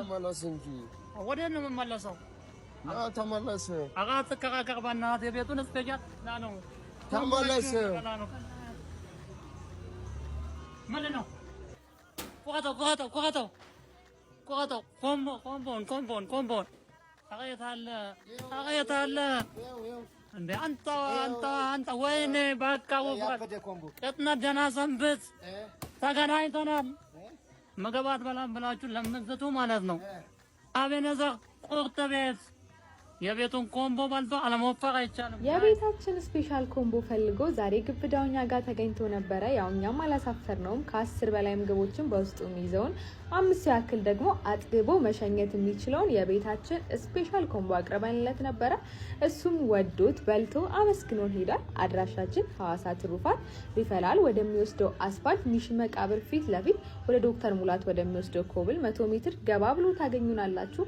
ተመለስ እንጂ ወደ ነው የምመለሰው ተመለስ አጋጥ ከቀቀባና የቤቱን እስከጃት ና ነው ተመለስ ማለት ነው ቆጣ ኮምቦን አቀየታለ እንደ አንተ ወይኔ በቃ ወፍረት እጥና ደህና ሰንብት ተገናኝተናል መገባት በላም ብላችሁ ለምንዘቱ ማለት ነው አቤነዘር ቁርጥ ቤት የቤቱን ኮምቦ ባልቶ አለመወፈር አይቻልም የቤታችን ስፔሻል ኮምቦ ፈልጎ ዛሬ ግብዳውኛ ጋር ተገኝቶ ነበር ያውኛም አላሳፈርነውም ከ10 በላይ ምግቦችን በውስጡ የሚይዘውን 5 ያክል ደግሞ አጥግቦ መሸኘት የሚችለውን የቤታችን ስፔሻል ኮምቦ አቅርበንለት ነበር እሱም ወዶት በልቶ አመስግኖን ሄዷል አድራሻችን ሐዋሳ ትሩፋት ሪፈራል ወደሚወስደው አስፋልት ሚሽን መቃብር ፊት ለፊት ወደ ዶክተር ሙላት ወደሚወስደው ኮብል 100 ሜትር ገባ ብሎ ታገኙናላችሁ